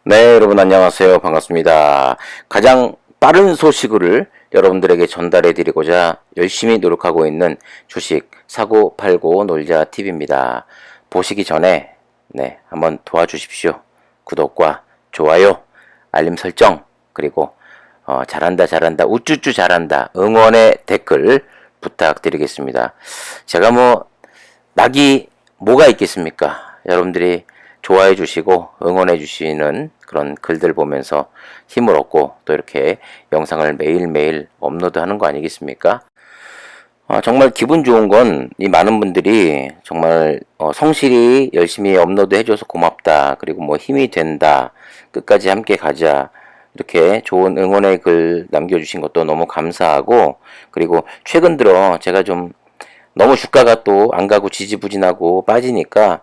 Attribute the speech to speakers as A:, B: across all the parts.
A: 네, 여러분 안녕하세요. 반갑습니다. 가장 빠른 소식을 여러분들에게 전달해 드리고자 열심히 노력하고 있는 주식 사고 팔고 놀자 TV입니다. 보시기 전에 한번 도와주십시오. 구독과 좋아요, 알림 설정, 그리고 잘한다 잘한다 우쭈쭈 잘한다 응원의 댓글 부탁드리겠습니다. 제가 낙이 뭐가 있겠습니까? 여러분들이 좋아해 주시고 응원해 주시는 그런 글들 보면서 힘을 얻고 또 이렇게 영상을 매일매일 업로드 하는 거 아니겠습니까? 정말 기분 좋은 건 이 많은 분들이 정말 성실히 열심히 업로드 해줘서 고맙다. 그리고 힘이 된다. 끝까지 함께 가자. 이렇게 좋은 응원의 글 남겨주신 것도 너무 감사하고, 그리고 최근 들어 제가 좀 너무 주가가 또 안 가고 지지부진하고 빠지니까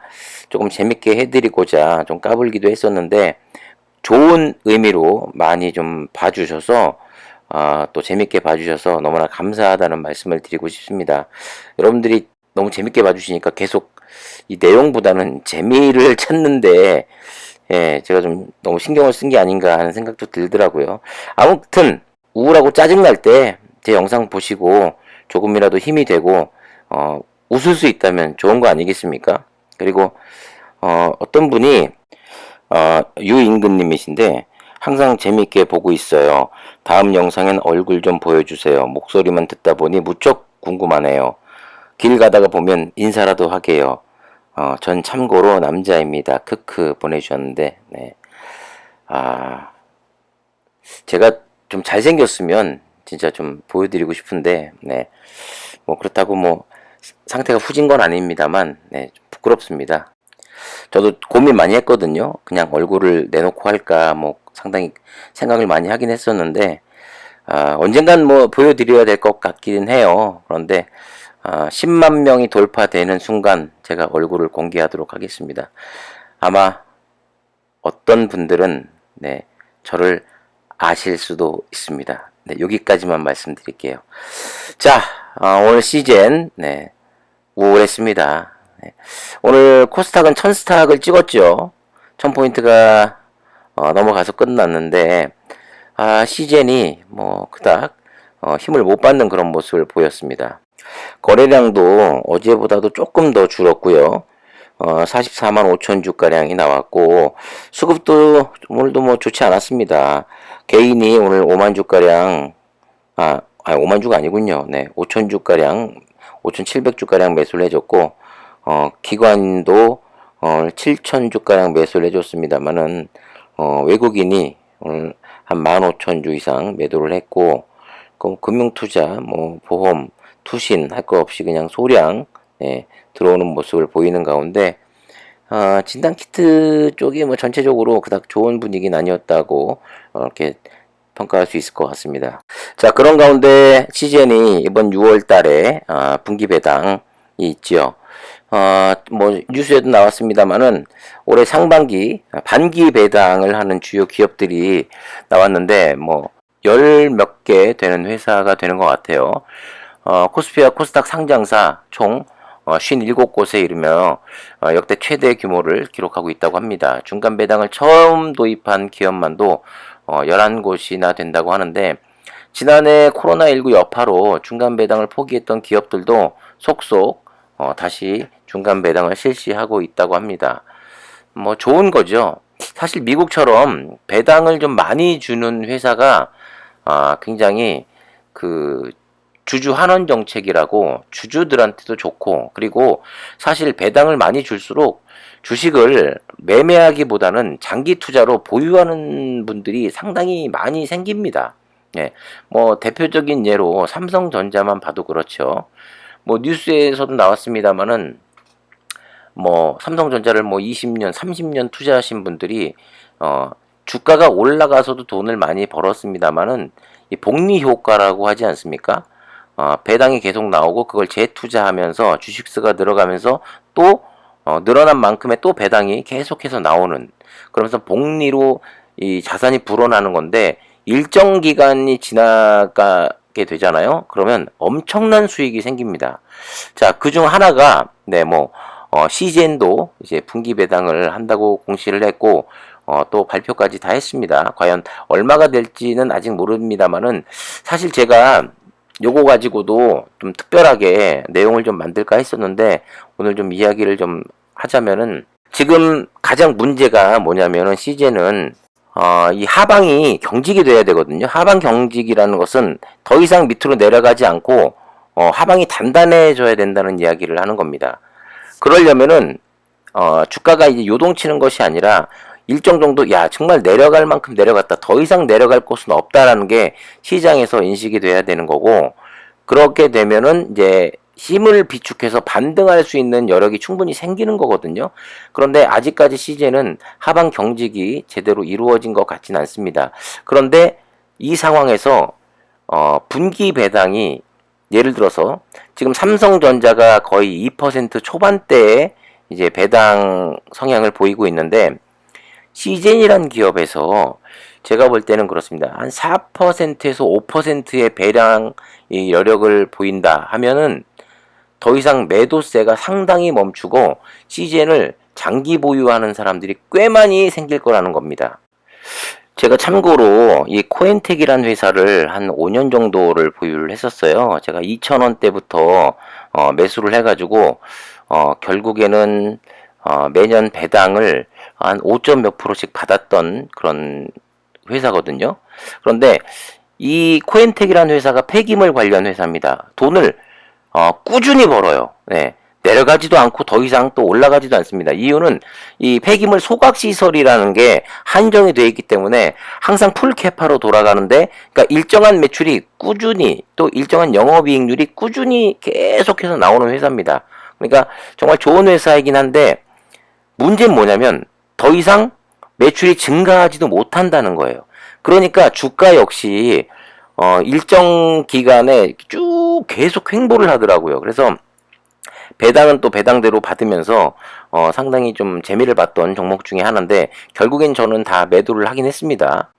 A: 조금 재밌게 해드리고자 좀 까불기도 했었는데, 좋은 의미로 많이 좀 봐주셔서 또 재밌게 봐주셔서 너무나 감사하다는 말씀을 드리고 싶습니다. 여러분들이 너무 재밌게 봐주시니까 계속 이 내용보다는 재미를 찾는데, 제가 좀 너무 신경을 쓴 게 아닌가 하는 생각도 들더라고요. 아무튼 우울하고 짜증날 때 제 영상 보시고 조금이라도 힘이 되고 웃을 수 있다면 좋은 거 아니겠습니까? 그리고 어떤 분이 유임금님이신데, 항상 재미있게 보고 있어요. 다음 영상엔 얼굴 좀 보여주세요. 목소리만 듣다 보니 무척 궁금하네요. 길 가다가 보면 인사라도 하게요. 전 참고로 남자입니다. 크크 보내주셨는데, 제가 좀 잘생겼으면 진짜 좀 보여드리고 싶은데, 그렇다고 상태가 후진 건 아닙니다만, 좀 부끄럽습니다. 저도 고민 많이 했거든요. 그냥 얼굴을 내놓고 할까, 상당히 생각을 많이 하긴 했었는데, 언젠간 보여드려야 될 것 같긴 해요. 그런데, 10만 명이 돌파되는 순간 제가 얼굴을 공개하도록 하겠습니다. 아마 어떤 분들은, 저를 아실 수도 있습니다. 여기까지만 말씀드릴게요. 자, 오늘 시즌, 우울했습니다. 오늘 코스닥은 1000스탁을 찍었죠. 1000포인트가 넘어가서 끝났는데, 시즌이 그닥 힘을 못 받는 그런 모습을 보였습니다. 거래량도 어제보다도 조금 더 줄었고요. 44만 5천 주가량이 나왔고, 수급도 오늘도 좋지 않았습니다. 개인이 오늘 5만 주가량, 5만 주가 아니군요. 5천 주가량, 5,700주가량 매수를 해줬고, 기관도 7천 주가량 매수를 해줬습니다만은, 외국인이 오늘 한 15,000주 이상 매도를 했고, 금융투자, 보험, 투신 할 거 없이 그냥 소량 들어오는 모습을 보이는 가운데, 진단키트 쪽이 전체적으로 그닥 좋은 분위기는 아니었다고 이렇게 평가할 수 있을 것 같습니다. 자, 그런 가운데 CGN이 이번 6월 달에 분기 배당이 있죠. 뉴스에도 나왔습니다만은 올해 상반기 반기 배당을 하는 주요 기업들이 나왔는데 열 몇 개 되는 회사가 되는 것 같아요. 코스피와 코스닥 상장사 총 57곳에 이르며 역대 최대 규모를 기록하고 있다고 합니다. 중간 배당을 처음 도입한 기업만도 11곳이나 된다고 하는데, 지난해 코로나19 여파로 중간 배당을 포기했던 기업들도 속속 다시 중간 배당을 실시하고 있다고 합니다. 좋은 거죠. 사실 미국처럼 배당을 좀 많이 주는 회사가 굉장히 주주 환원 정책이라고 주주들한테도 좋고, 그리고 사실 배당을 많이 줄수록 주식을 매매하기보다는 장기 투자로 보유하는 분들이 상당히 많이 생깁니다. 대표적인 예로 삼성전자만 봐도 그렇죠. 뉴스에서도 나왔습니다만은 삼성전자를 20년, 30년 투자하신 분들이 주가가 올라가서도 돈을 많이 벌었습니다만은 이 복리 효과라고 하지 않습니까? 배당이 계속 나오고 그걸 재투자하면서 주식수가 늘어가면서 또 늘어난 만큼의 또 배당이 계속해서 나오는, 그러면서 복리로 이 자산이 불어나는 건데, 일정 기간이 지나가게 되잖아요. 그러면 엄청난 수익이 생깁니다. 자, 그중 하나가 CGN도 이제 분기 배당을 한다고 공시를 했고, 또 발표까지 다 했습니다. 과연 얼마가 될지는 아직 모릅니다만은 사실 제가 요거 가지고도 좀 특별하게 내용을 좀 만들까 했었는데 오늘 좀 이야기를 좀 하자면은 지금 가장 문제가 뭐냐면은 CJ는 이 하방이 경직이 돼야 되거든요. 하방 경직이라는 것은 더 이상 밑으로 내려가지 않고 하방이 단단해져야 된다는 이야기를 하는 겁니다. 그러려면은 주가가 이제 요동치는 것이 아니라 일정 정도 정말 내려갈 만큼 내려갔다. 더 이상 내려갈 곳은 없다라는 게 시장에서 인식이 돼야 되는 거고 그렇게 되면은 이제 힘을 비축해서 반등할 수 있는 여력이 충분히 생기는 거거든요. 그런데 아직까지 CJ는 하방 경직이 제대로 이루어진 것 같지는 않습니다. 그런데 이 상황에서 분기 배당이 예를 들어서 지금 삼성전자가 거의 2% 초반대에 이제 배당 성향을 보이고 있는데 CJ이라는 기업에서 제가 볼 때는 그렇습니다. 한 4%에서 5%의 배당 여력을 보인다 하면은 더 이상 매도세가 상당히 멈추고 CJ를 장기 보유하는 사람들이 꽤 많이 생길 거라는 겁니다. 제가 참고로 이 코엔텍이라는 회사를 한 5년 정도를 보유를 했었어요. 제가 2,000원대부터 매수를 해가지고 결국에는 매년 배당을 한 5점 몇 프로씩 받았던 그런 회사거든요. 그런데 이 코엔텍이라는 회사가 폐기물 관련 회사입니다. 돈을 꾸준히 벌어요. 네. 내려가지도 않고 더 이상 또 올라가지도 않습니다. 이유는 이 폐기물 소각 시설이라는 게 한정이 되어 있기 때문에 항상 풀캐파로 돌아가는데 그러니까 일정한 매출이 꾸준히 또 일정한 영업이익률이 꾸준히 계속해서 나오는 회사입니다. 그러니까 정말 좋은 회사이긴 한데 문제는 뭐냐면 더 이상 매출이 증가하지도 못한다는 거예요. 그러니까 주가 역시 일정 기간에 쭉 계속 횡보를 하더라고요. 그래서 배당은 또 배당대로 받으면서 상당히 좀 재미를 봤던 종목 중에 하나인데 결국엔 저는 다 매도를 하긴 했습니다.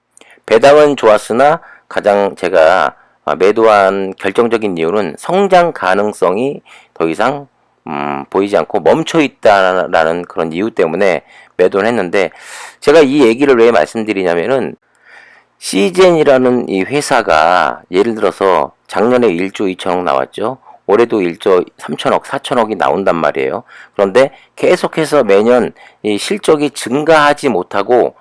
A: 배당은 좋았으나 가장 제가 매도한 결정적인 이유는 성장 가능성이 더 이상 보이지 않고 멈춰 있다라는 그런 이유 때문에 매도를 했는데 제가 이 얘기를 왜 말씀드리냐면은 시젠이라는 이 회사가 예를 들어서 작년에 1조 2천억 나왔죠. 올해도 1조 3천억, 4천억이 나온단 말이에요. 그런데 계속해서 매년 이 실적이 증가하지 못하고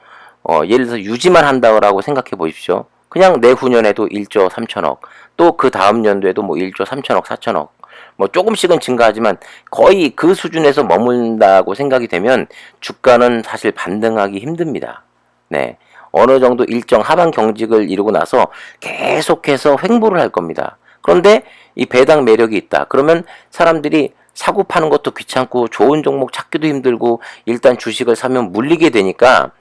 A: 예를 들어서 유지만 한다고 생각해 보십시오. 그냥 내후년에도 1조 3천억, 또 그 다음 연도에도 뭐 1조 3천억, 4천억, 뭐 조금씩은 증가하지만 거의 그 수준에서 머문다고 생각이 되면 주가는 사실 반등하기 힘듭니다. 네. 어느 정도 일정 하방 경직을 이루고 나서 계속해서 횡보를 할 겁니다. 그런데 이 배당 매력이 있다. 그러면 사람들이 사고 파는 것도 귀찮고 좋은 종목 찾기도 힘들고 일단 주식을 사면 물리게 되니까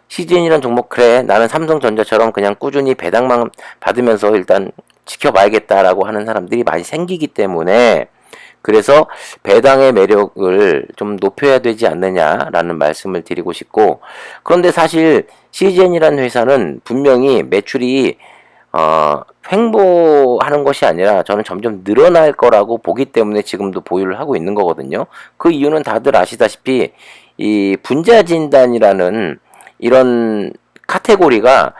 A: CJN이라는 종목 그래 나는 삼성전자처럼 그냥 꾸준히 배당만 받으면서 일단 지켜봐야겠다라고 하는 사람들이 많이 생기기 때문에 그래서 배당의 매력을 좀 높여야 되지 않느냐라는 말씀을 드리고 싶고 그런데 사실 CJN이라는 회사는 분명히 매출이 횡보하는 것이 아니라 저는 점점 늘어날 거라고 보기 때문에 지금도 보유를 하고 있는 거거든요. 그 이유는 다들 아시다시피 이 분자진단이라는 이런 카테고리가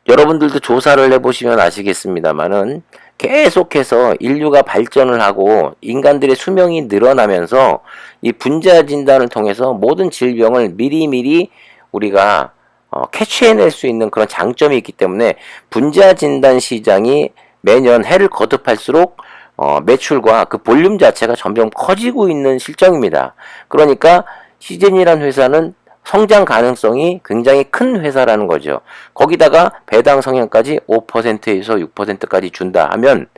A: 여러분들도 조사를 해보시면 아시겠습니다만은 계속해서 인류가 발전을 하고 인간들의 수명이 늘어나면서 이 분자 진단을 통해서 모든 질병을 미리미리 우리가 캐치해낼 수 있는 그런 장점이 있기 때문에 분자 진단 시장이 매년 해를 거듭할수록 매출과 그 볼륨 자체가 점점 커지고 있는 실정입니다. 그러니까 시젠이라는 회사는 성장 가능성이 굉장히 큰 회사라는 거죠. 거기다가 배당 성향까지 5%에서 6%까지 준다 하면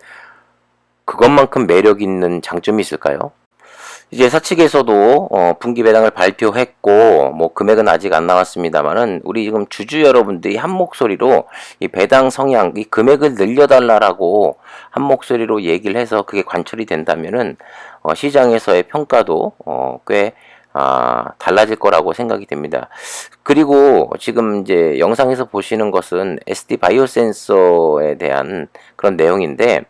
A: 그것만큼 매력 있는 장점이 있을까요? 이제 사측에서도 분기 배당을 발표했고 뭐 금액은 아직 안 나왔습니다만은 우리 지금 주주 여러분들이 한 목소리로 이 배당 성향, 이 금액을 늘려달라고 한 목소리로 얘기를 해서 그게 관철이 된다면은 시장에서의 평가도 꽤 달라질 거라고 생각이 됩니다. 그리고 지금 이제 영상에서 보시는 것은 SD 바이오 센서에 대한 그런 내용인데,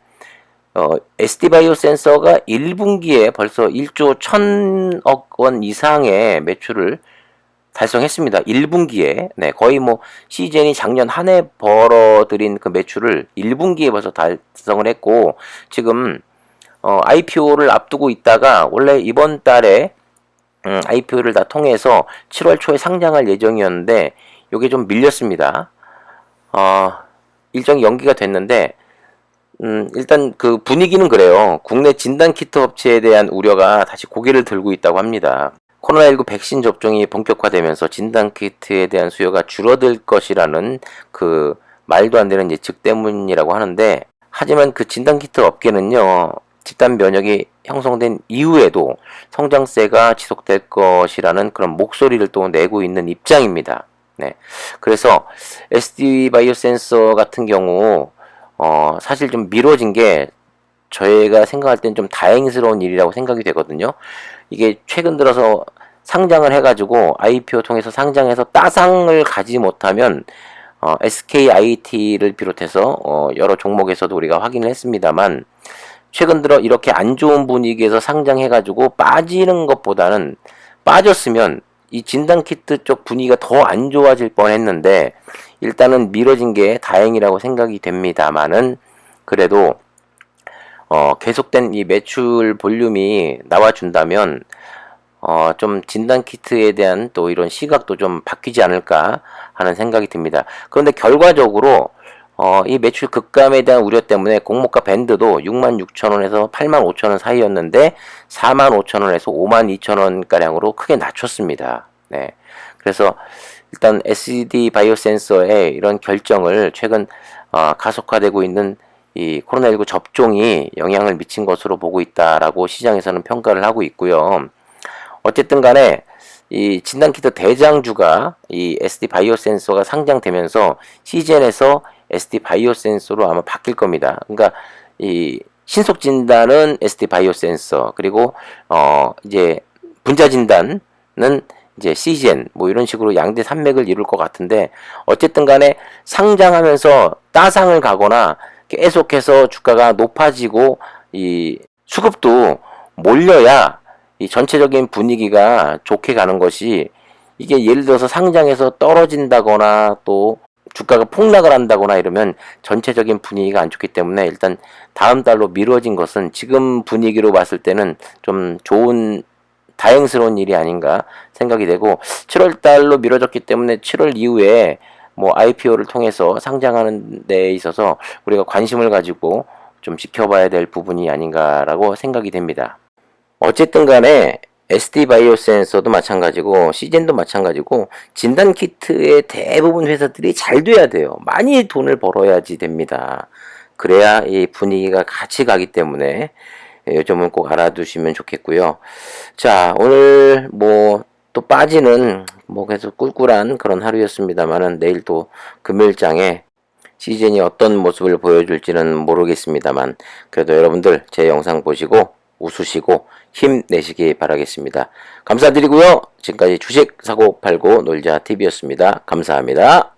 A: SD 바이오 센서가 1분기에 벌써 1조 1,000억 원 이상의 매출을 달성했습니다. 1분기에. 네, 거의 뭐 시즌이 작년 한 해 벌어들인 그 매출을 1분기에 벌써 달성을 했고, 지금 IPO를 앞두고 있다가 원래 이번 달에 IPO를 다 통해서 7월 초에 상장할 예정이었는데 이게 좀 밀렸습니다. 일정이 연기가 됐는데 일단 그 분위기는 그래요. 국내 진단키트 업체에 대한 우려가 다시 고개를 들고 있다고 합니다. 코로나19 백신 접종이 본격화되면서 진단키트에 대한 수요가 줄어들 것이라는 그 말도 안 되는 예측 때문이라고 하는데, 하지만 그 진단키트 업계는요, 집단 면역이 형성된 이후에도 성장세가 지속될 것이라는 그런 목소리를 또 내고 있는 입장입니다. 네. 그래서 SD 바이오센서 같은 경우 사실 좀 미뤄진 게 저희가 생각할 땐 좀 다행스러운 일이라고 생각이 되거든요. 이게 최근 들어서 상장을 해가지고 IPO 통해서 상장해서 따상을 가지 못하면 SKIT를 비롯해서 여러 종목에서도 우리가 확인을 했습니다만, 최근 들어 이렇게 안 좋은 분위기에서 상장해가지고 빠지는 것보다는, 빠졌으면 이 진단키트 쪽 분위기가 더 안 좋아질 뻔했는데 일단은 미뤄진 게 다행이라고 생각이 됩니다만은, 그래도 계속된 이 매출 볼륨이 나와준다면 좀 진단키트에 대한 또 이런 시각도 좀 바뀌지 않을까 하는 생각이 듭니다. 그런데 결과적으로 이 매출 급감에 대한 우려 때문에 공모가 밴드도 66,000원에서 85,000원 사이였는데 45,000원에서 52,000원가량으로 크게 낮췄습니다. 네. 그래서 일단 SD 바이오센서의 이런 결정을 최근 가속화되고 있는 이 코로나19 접종이 영향을 미친 것으로 보고 있다라고 시장에서는 평가를 하고 있고요. 어쨌든 간에 이 진단키트 대장주가 이 SD 바이오센서가 상장되면서 CGN에서 SD 바이오센서로 아마 바뀔 겁니다. 그러니까 이 신속 진단은 SD 바이오센서, 그리고 이제 분자 진단은 이제 CGN, 뭐 이런 식으로 양대 산맥을 이룰 것 같은데, 어쨌든 간에 상장하면서 따상을 가거나 계속해서 주가가 높아지고 이 수급도 몰려야 이 전체적인 분위기가 좋게 가는 것이, 이게 예를 들어서 상장해서 떨어진다거나 또 주가가 폭락을 한다거나 이러면 전체적인 분위기가 안 좋기 때문에 일단 다음 달로 미뤄진 것은 지금 분위기로 봤을 때는 좀 좋은, 다행스러운 일이 아닌가 생각이 되고, 7월 달로 미뤄졌기 때문에 7월 이후에 뭐 IPO를 통해서 상장하는 데 있어서 우리가 관심을 가지고 좀 지켜봐야 될 부분이 아닌가라고 생각이 됩니다. 어쨌든 간에 SD 바이오센서도 마찬가지고 시젠도 마찬가지고 진단키트의 대부분 회사들이 잘 돼야 돼요. 많이 돈을 벌어야지 됩니다. 그래야 이 분위기가 같이 가기 때문에 요즘은 꼭 알아두시면 좋겠고요. 자, 오늘 뭐 또 빠지는 뭐 계속 꿀꿀한 그런 하루였습니다만은, 내일 또 금요일장에 시즌이 어떤 모습을 보여줄지는 모르겠습니다만, 그래도 여러분들 제 영상 보시고 웃으시고 힘내시기 바라겠습니다. 감사드리고요. 지금까지 주식 사고 팔고 놀자 TV였습니다. 감사합니다.